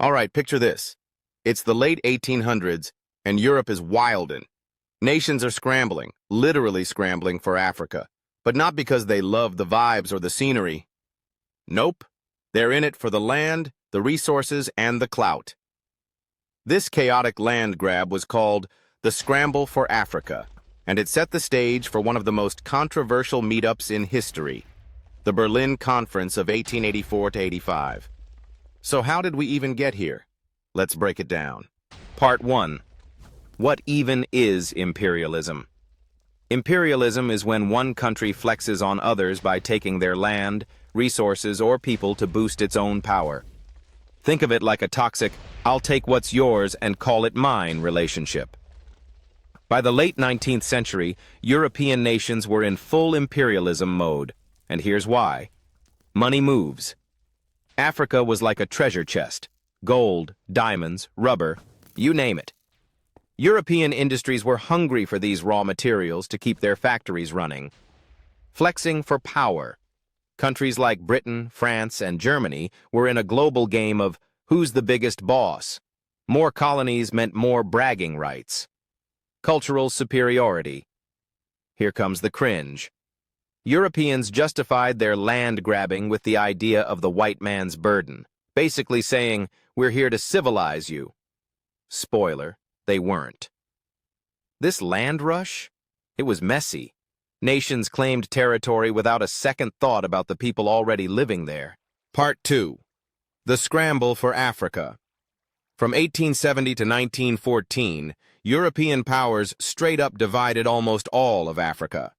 All right, picture this. It's the late 1800s, and Europe is wildin'. Nations are scrambling, literally scrambling for Africa, but not because they love the vibes or the scenery. Nope, they're in it for the land, the resources, and the clout. This chaotic land grab was called the Scramble for Africa, and it set the stage for one of the most controversial meetups in history, the Berlin Conference of 1884 to 85. So how did we even get here? Let's break it down. Part 1. What even is imperialism? Imperialism is when one country flexes on others by taking their land, resources, or people to boost its own power. Think of it like a toxic, "I'll take what's yours and call it mine" relationship. By the late 19th century, European nations were in full imperialism mode, and here's why. Money moves. Africa was like a treasure chest. Gold, diamonds, rubber, you name it. European industries were hungry for these raw materials to keep their factories running. Flexing for power. Countries like Britain, France, and Germany were in a global game of who's the biggest boss. More colonies meant more bragging rights. Cultural superiority. Here comes the cringe. Europeans justified their land grabbing with the idea of the white man's burden, basically saying, "We're here to civilize you." Spoiler, they weren't. This land rush? It was messy. Nations claimed territory without a second thought about the people already living there. Part 2. The Scramble for Africa. From 1870 to 1914, European powers straight up divided almost all of Africa.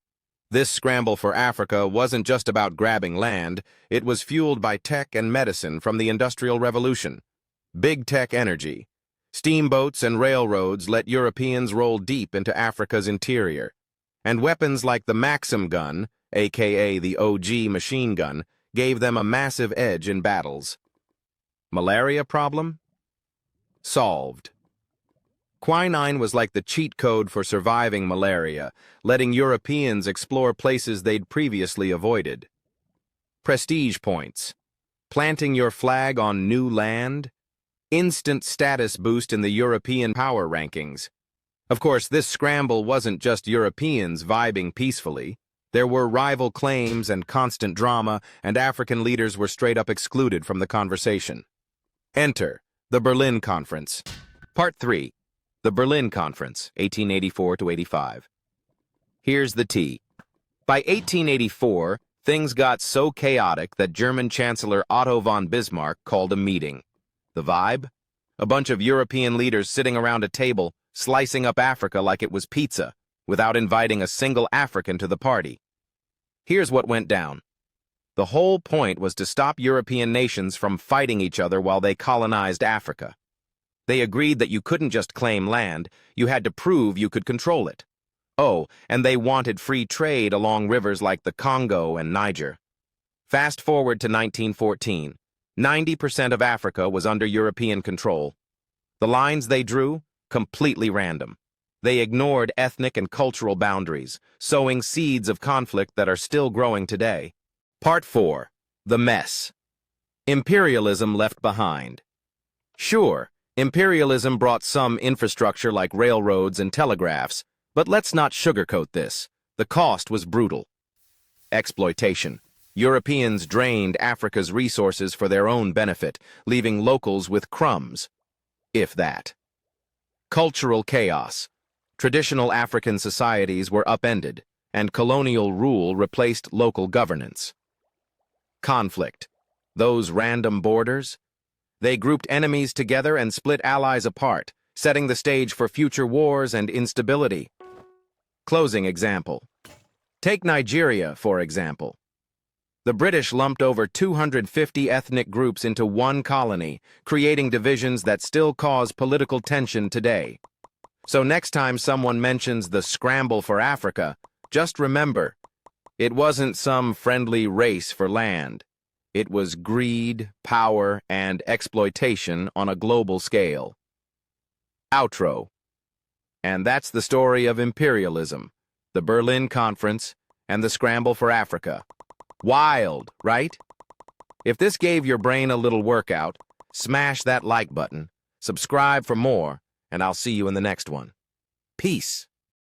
This scramble for Africa wasn't just about grabbing land, it was fueled by tech and medicine from the Industrial Revolution. Big tech energy. Steamboats and railroads let Europeans roll deep into Africa's interior. And weapons like the Maxim gun, aka the OG machine gun, gave them a massive edge in battles. Malaria problem? Solved. Quinine was like the cheat code for surviving malaria, letting Europeans explore places they'd previously avoided. Prestige points. Planting your flag on new land? Instant status boost in the European power rankings. Of course, this scramble wasn't just Europeans vibing peacefully. There were rival claims and constant drama, and African leaders were straight up excluded from the conversation. Enter the Berlin Conference. Part 3. The Berlin Conference, 1884 to 85. Here's the tea. By 1884, things got so chaotic that German Chancellor Otto von Bismarck called a meeting. The vibe? A bunch of European leaders sitting around a table, slicing up Africa like it was pizza, without inviting a single African to the party. Here's what went down. The whole point was to stop European nations from fighting each other while they colonized Africa. They agreed that you couldn't just claim land, you had to prove you could control it. Oh, and they wanted free trade along rivers like the Congo and Niger. Fast forward to 1914. 90% of Africa was under European control. The lines they drew? Completely random. They ignored ethnic and cultural boundaries, sowing seeds of conflict that are still growing today. Part 4. The Mess. Imperialism left behind. Sure, imperialism brought some infrastructure like railroads and telegraphs, but let's not sugarcoat this. The cost was brutal. Exploitation. Europeans drained Africa's resources for their own benefit, leaving locals with crumbs, if that. Cultural chaos. Traditional African societies were upended, and colonial rule replaced local governance. Conflict. Those random borders? They grouped enemies together and split allies apart, setting the stage for future wars and instability. Closing example. Take Nigeria, for example. The British lumped over 250 ethnic groups into one colony, creating divisions that still cause political tension today. So next time someone mentions the scramble for Africa, just remember, it wasn't some friendly race for land. It was greed, power, and exploitation on a global scale. Outro. And that's the story of imperialism, the Berlin Conference, and the scramble for Africa. Wild, right? If this gave your brain a little workout, Smash that like button, subscribe for more, and I'll see you in the next one. Peace.